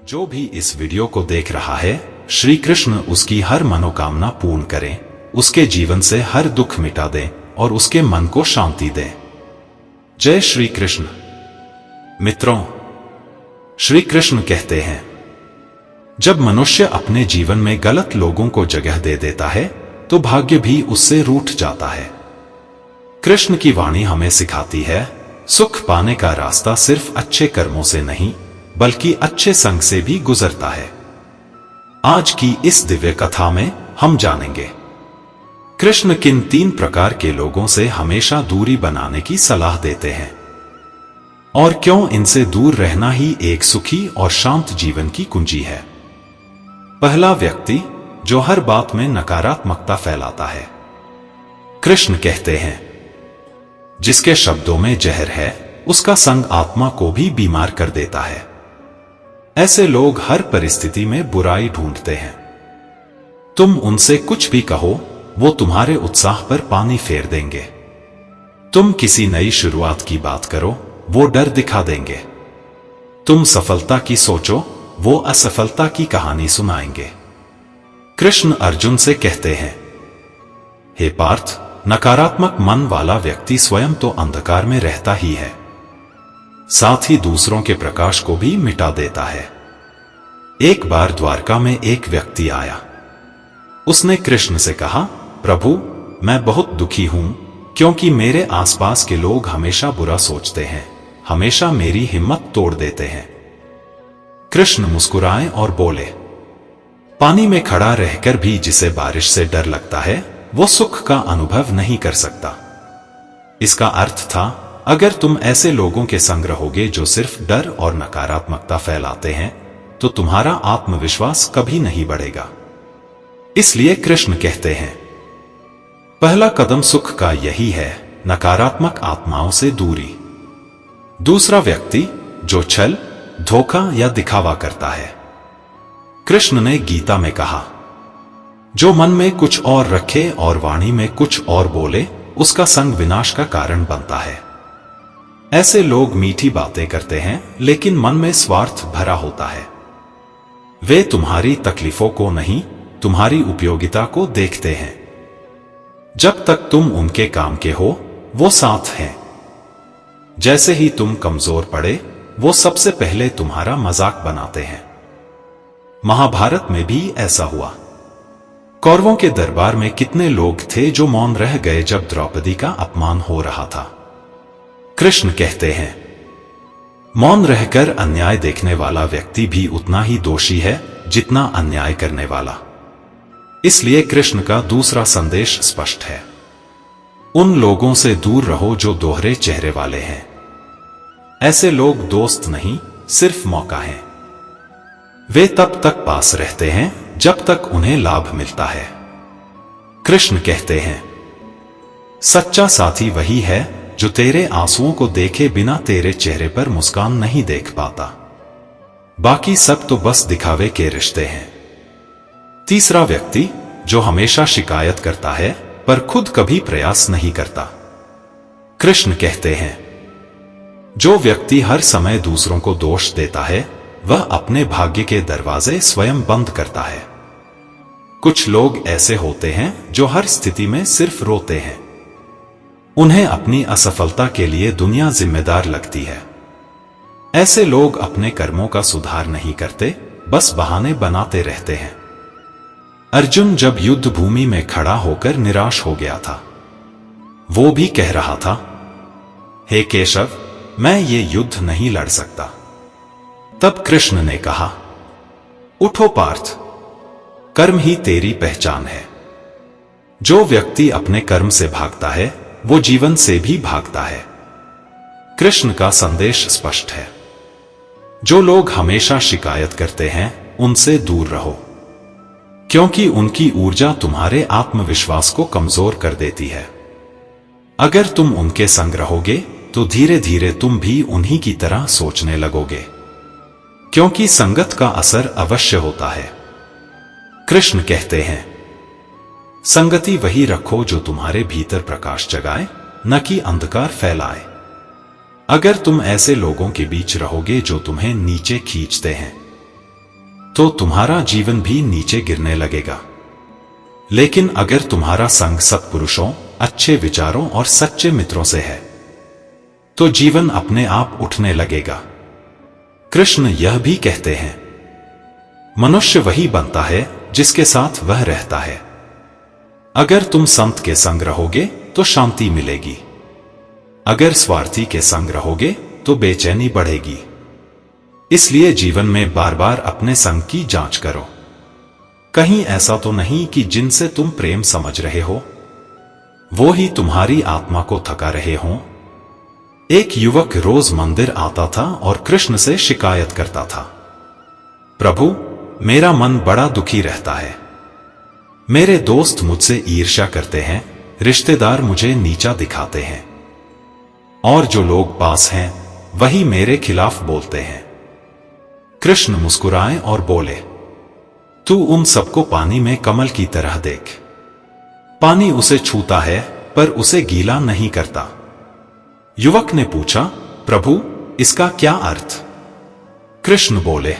जो भी इस वीडियो को देख रहा है, श्री कृष्ण उसकी हर मनोकामना पूर्ण करें, उसके जीवन से हर दुख मिटा दें और उसके मन को शांति दें। जय श्री कृष्ण। मित्रों, श्री कृष्ण कहते हैं, जब मनुष्य अपने जीवन में गलत लोगों को जगह दे देता है तो भाग्य भी उससे रूठ जाता है। कृष्ण की वाणी हमें सिखाती है, सुख पाने का रास्ता सिर्फ अच्छे कर्मों से नहीं बल्कि अच्छे संग से भी गुजरता है। आज की इस दिव्य कथा में हम जानेंगे कृष्ण किन 3 प्रकार के लोगों से हमेशा दूरी बनाने की सलाह देते हैं और क्यों इनसे दूर रहना ही एक सुखी और शांत जीवन की कुंजी है। पहला व्यक्ति जो हर बात में नकारात्मकता फैलाता है। कृष्ण कहते हैं, जिसके शब्दों में जहर है उसका संग आत्मा को भी बीमार कर देता है। ऐसे लोग हर परिस्थिति में बुराई ढूंढते हैं। तुम उनसे कुछ भी कहो, वो तुम्हारे उत्साह पर पानी फेर देंगे। तुम किसी नई शुरुआत की बात करो, वो डर दिखा देंगे। तुम सफलता की सोचो, वो असफलता की कहानी सुनाएंगे। कृष्ण अर्जुन से कहते हैं, हे पार्थ, नकारात्मक मन वाला व्यक्ति स्वयं तो अंधकार में रहता ही है, साथ ही दूसरों के प्रकाश को भी मिटा देता है। एक बार द्वारका में एक व्यक्ति आया। उसने कृष्ण से कहा, प्रभु, मैं बहुत दुखी हूं क्योंकि मेरे आसपास के लोग हमेशा बुरा सोचते हैं, हमेशा मेरी हिम्मत तोड़ देते हैं। कृष्ण मुस्कुराए और बोले, पानी में खड़ा रहकर भी जिसे बारिश से डर लगता है वो सुख का अनुभव नहीं कर सकता। इसका अर्थ था, अगर तुम ऐसे लोगों के संग रहोगे जो सिर्फ डर और नकारात्मकता फैलाते हैं तो तुम्हारा आत्मविश्वास कभी नहीं बढ़ेगा। इसलिए कृष्ण कहते हैं, पहला कदम सुख का यही है, नकारात्मक आत्माओं से दूरी। दूसरा व्यक्ति जो छल, धोखा या दिखावा करता है। कृष्ण ने गीता में कहा, जो मन में कुछ और रखे और वाणी में कुछ और बोले, उसका संग विनाश का कारण बनता है। ऐसे लोग मीठी बातें करते हैं लेकिन मन में स्वार्थ भरा होता है। वे तुम्हारी तकलीफों को नहीं, तुम्हारी उपयोगिता को देखते हैं। जब तक तुम उनके काम के हो, वो साथ हैं। जैसे ही तुम कमजोर पड़े, वो सबसे पहले तुम्हारा मजाक बनाते हैं। महाभारत में भी ऐसा हुआ। कौरवों के दरबार में कितने लोग थे जो मौन रह गए जब द्रौपदी का अपमान हो रहा था। कृष्ण कहते हैं, मौन रहकर अन्याय देखने वाला व्यक्ति भी उतना ही दोषी है जितना अन्याय करने वाला। इसलिए कृष्ण का दूसरा संदेश स्पष्ट है, उन लोगों से दूर रहो जो दोहरे चेहरे वाले हैं। ऐसे लोग दोस्त नहीं, सिर्फ मौका है। वे तब तक पास रहते हैं जब तक उन्हें लाभ मिलता है। कृष्ण कहते हैं, सच्चा साथी वही है जो तेरे आंसुओं को देखे बिना तेरे चेहरे पर मुस्कान नहीं देख पाता। बाकी सब तो बस दिखावे के रिश्ते हैं। तीसरा व्यक्ति जो हमेशा शिकायत करता है पर खुद कभी प्रयास नहीं करता। कृष्ण कहते हैं, जो व्यक्ति हर समय दूसरों को दोष देता है वह अपने भाग्य के दरवाजे स्वयं बंद करता है। कुछ लोग ऐसे होते हैं जो हर स्थिति में सिर्फ रोते हैं। उन्हें अपनी असफलता के लिए दुनिया जिम्मेदार लगती है। ऐसे लोग अपने कर्मों का सुधार नहीं करते, बस बहाने बनाते रहते हैं। अर्जुन जब युद्ध भूमि में खड़ा होकर निराश हो गया था, वो भी कह रहा था, हे केशव, मैं ये युद्ध नहीं लड़ सकता। तब कृष्ण ने कहा, उठो पार्थ, कर्म ही तेरी पहचान है। जो व्यक्ति अपने कर्म से भागता है वो जीवन से भी भागता है। कृष्ण का संदेश स्पष्ट है, जो लोग हमेशा शिकायत करते हैं उनसे दूर रहो, क्योंकि उनकी ऊर्जा तुम्हारे आत्मविश्वास को कमजोर कर देती है। अगर तुम उनके संग रहोगे तो धीरे धीरे तुम भी उन्हीं की तरह सोचने लगोगे, क्योंकि संगत का असर अवश्य होता है। कृष्ण कहते हैं, संगति वही रखो जो तुम्हारे भीतर प्रकाश जगाए, न कि अंधकार फैलाए। अगर तुम ऐसे लोगों के बीच रहोगे जो तुम्हें नीचे खींचते हैं तो तुम्हारा जीवन भी नीचे गिरने लगेगा। लेकिन अगर तुम्हारा संग सत्पुरुषों, अच्छे विचारों और सच्चे मित्रों से है तो जीवन अपने आप उठने लगेगा। कृष्ण यह भी कहते हैं, मनुष्य वही बनता है जिसके साथ वह रहता है। अगर तुम संत के संग रहोगे तो शांति मिलेगी, अगर स्वार्थी के संग रहोगे तो बेचैनी बढ़ेगी। इसलिए जीवन में बार बार अपने संग की जांच करो। कहीं ऐसा तो नहीं कि जिनसे तुम प्रेम समझ रहे हो वो ही तुम्हारी आत्मा को थका रहे हों। एक युवक रोज मंदिर आता था और कृष्ण से शिकायत करता था, प्रभु मेरा मन बड़ा दुखी रहता है, मेरे दोस्त मुझसे ईर्ष्या करते हैं, रिश्तेदार मुझे नीचा दिखाते हैं और जो लोग पास हैं वही मेरे खिलाफ बोलते हैं। कृष्ण मुस्कुराए और बोले, तू उन सबको पानी में कमल की तरह देख। पानी उसे छूता है पर उसे गीला नहीं करता। युवक ने पूछा, प्रभु इसका क्या अर्थ? कृष्ण बोले,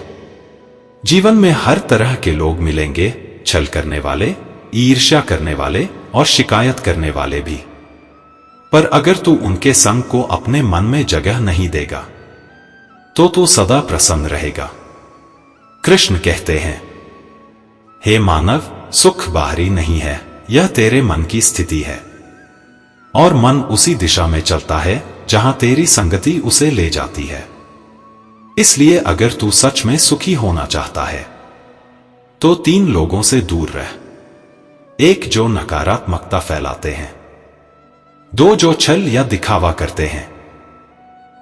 जीवन में हर तरह के लोग मिलेंगे, छल करने वाले, ईर्ष्या करने वाले और शिकायत करने वाले भी। पर अगर तू उनके संग को अपने मन में जगह नहीं देगा तो तू सदा प्रसन्न रहेगा। कृष्ण कहते हैं, हे मानव, सुख बाहरी नहीं है, यह तेरे मन की स्थिति है और मन उसी दिशा में चलता है जहां तेरी संगति उसे ले जाती है। इसलिए अगर तू सच में सुखी होना चाहता है तो 3 लोगों से दूर रह। 1 जो नकारात्मकता फैलाते हैं, 2 जो छल या दिखावा करते हैं,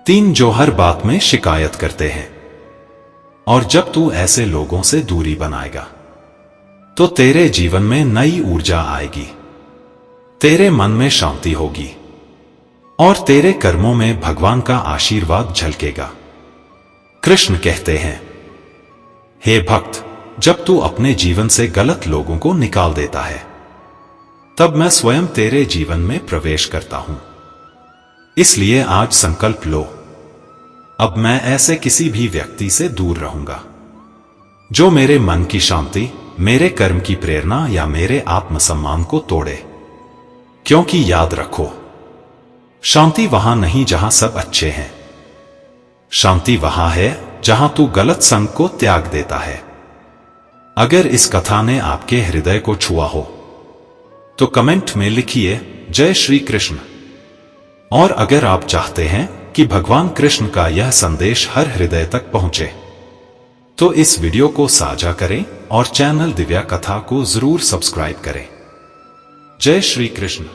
3 जो हर बात में शिकायत करते हैं। और जब तू ऐसे लोगों से दूरी बनाएगा तो तेरे जीवन में नई ऊर्जा आएगी, तेरे मन में शांति होगी और तेरे कर्मों में भगवान का आशीर्वाद झलकेगा। कृष्ण कहते हैं, हे भक्त, जब तू अपने जीवन से गलत लोगों को निकाल देता है तब मैं स्वयं तेरे जीवन में प्रवेश करता हूं। इसलिए आज संकल्प लो, अब मैं ऐसे किसी भी व्यक्ति से दूर रहूंगा जो मेरे मन की शांति, मेरे कर्म की प्रेरणा या मेरे आत्मसम्मान को तोड़े। क्योंकि याद रखो, शांति वहां नहीं जहां सब अच्छे हैं, शांति वहां है जहां तू गलत संग को त्याग देता है। अगर इस कथा ने आपके हृदय को छुआ हो तो कमेंट में लिखिए जय श्री कृष्ण। और अगर आप चाहते हैं कि भगवान कृष्ण का यह संदेश हर हृदय तक पहुंचे तो इस वीडियो को साझा करें और चैनल दिव्या कथा को जरूर सब्सक्राइब करें। जय श्री कृष्ण।